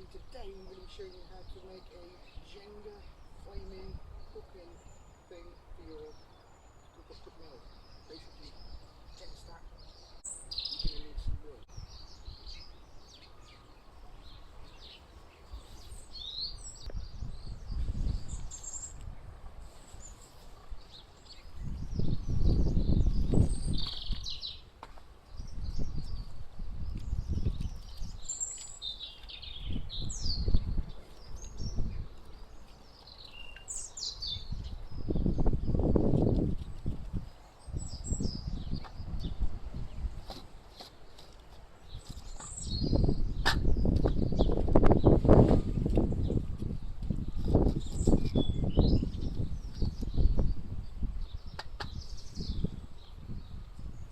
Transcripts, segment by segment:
and today I'm going to be showing you how to make a Jenga flaming cooking thing for your cook meal. Basically, Jenga stack. You're going to need some wood.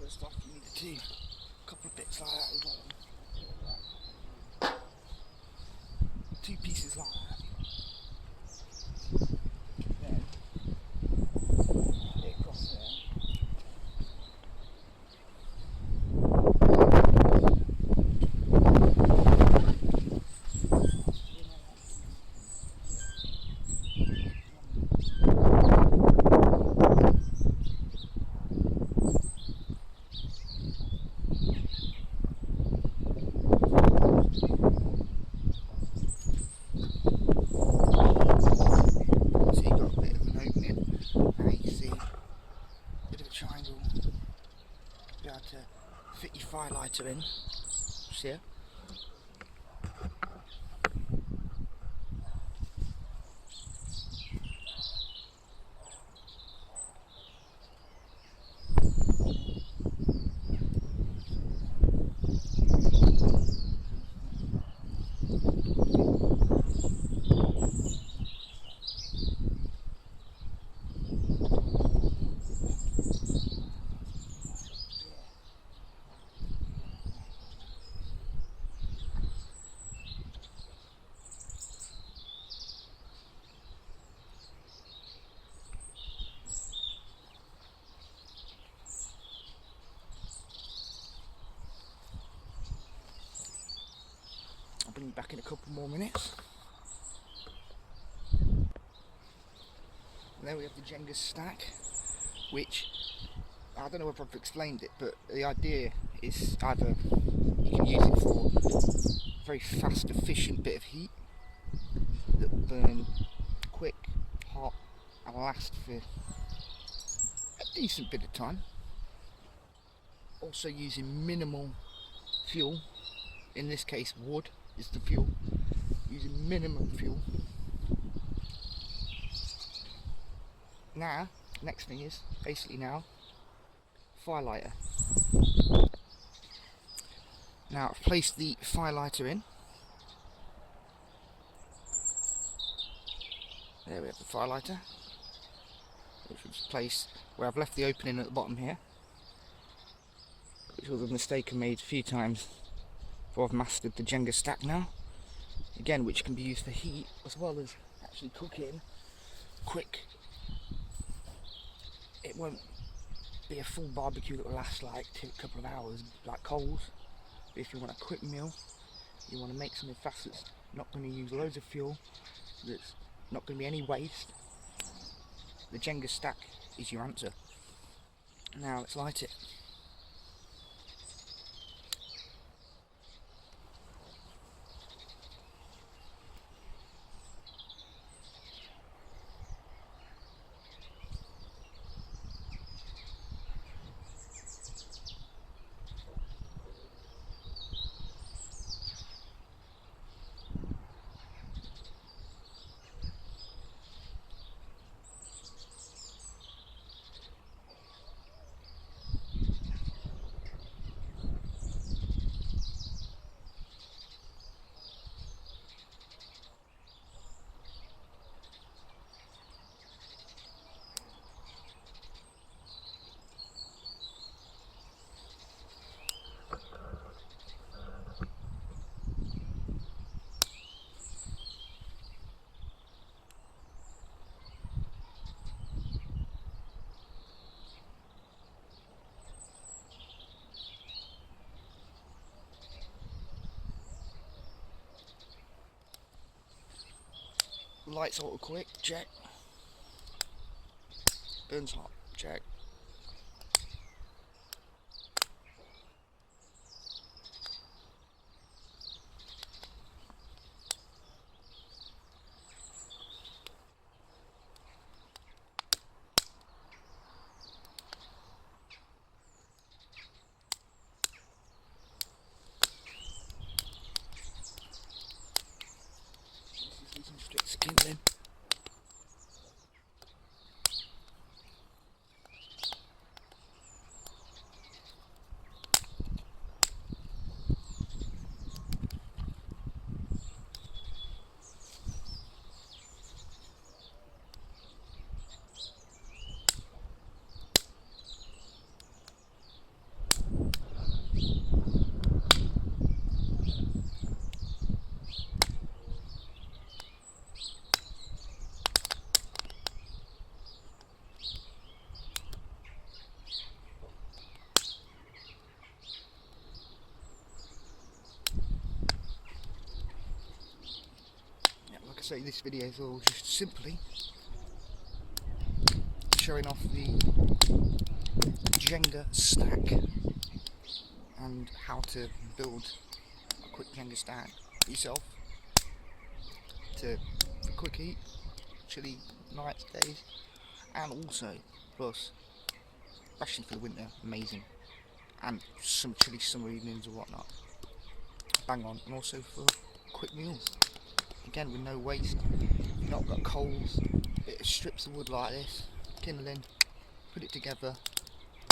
First off, you need to do a couple of bits like that at the bottom. Two pieces like that. Then it across there. Triangle, be able to fit your fire lighter in, just here. I'll bring you back in a couple more minutes. And there we have the Jenga stack, which I don't know if I've explained it, but the idea is either you can use it for a very fast, efficient bit of heat that will burn quick, hot, and last for a decent bit of time. Also using minimal fuel, in this case wood is the fuel, using minimum fuel. Now, next thing is, basically now, fire lighter. Now I've placed the fire lighter in. There we have the fire lighter, which was placed where I've left the opening at the bottom here, which was a mistake I made a few times before I've mastered the Jenga stack now. Again, which can be used for heat as well as actually cooking quick. It won't be a full barbecue that will last like a couple of hours like coals. But if you want a quick meal, you want to make something fast that's not going to use loads of fuel, that's not going to be any waste, the Jenga stack is your answer. Now let's light it. Lights auto quick, check. Burns hot, check. This is strict kindling. So this video is all just simply showing off the Jenga stack and how to build a quick Jenga stack for yourself for quick eat, chilly nights, days, and also plus especially for the winter, amazing, and some chilly summer evenings or whatnot, bang on, and also for quick meals. Again, with no waste. You've not got coals, bit of strips of wood like this, kindling, put it together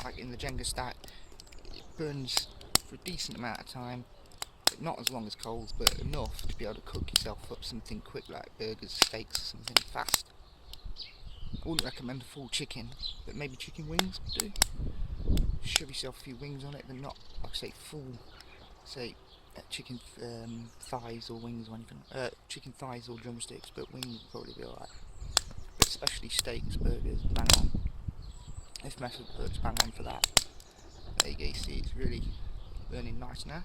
like in the Jenga stack. It burns for a decent amount of time, but not as long as coals, but enough to be able to cook yourself up something quick like burgers, steaks, or something fast. I wouldn't recommend a full chicken, but maybe chicken wings would do. Shove yourself a few wings on it, but not, like I say, full, say, chicken thighs or wings or anything. Chicken thighs or drumsticks, but wings would probably be alright. But especially steaks, burgers, bang on. This method works bang on for that. There you go, you see it's really burning nice now.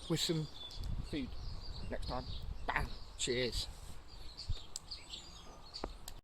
With some food next time. Bang! Cheers.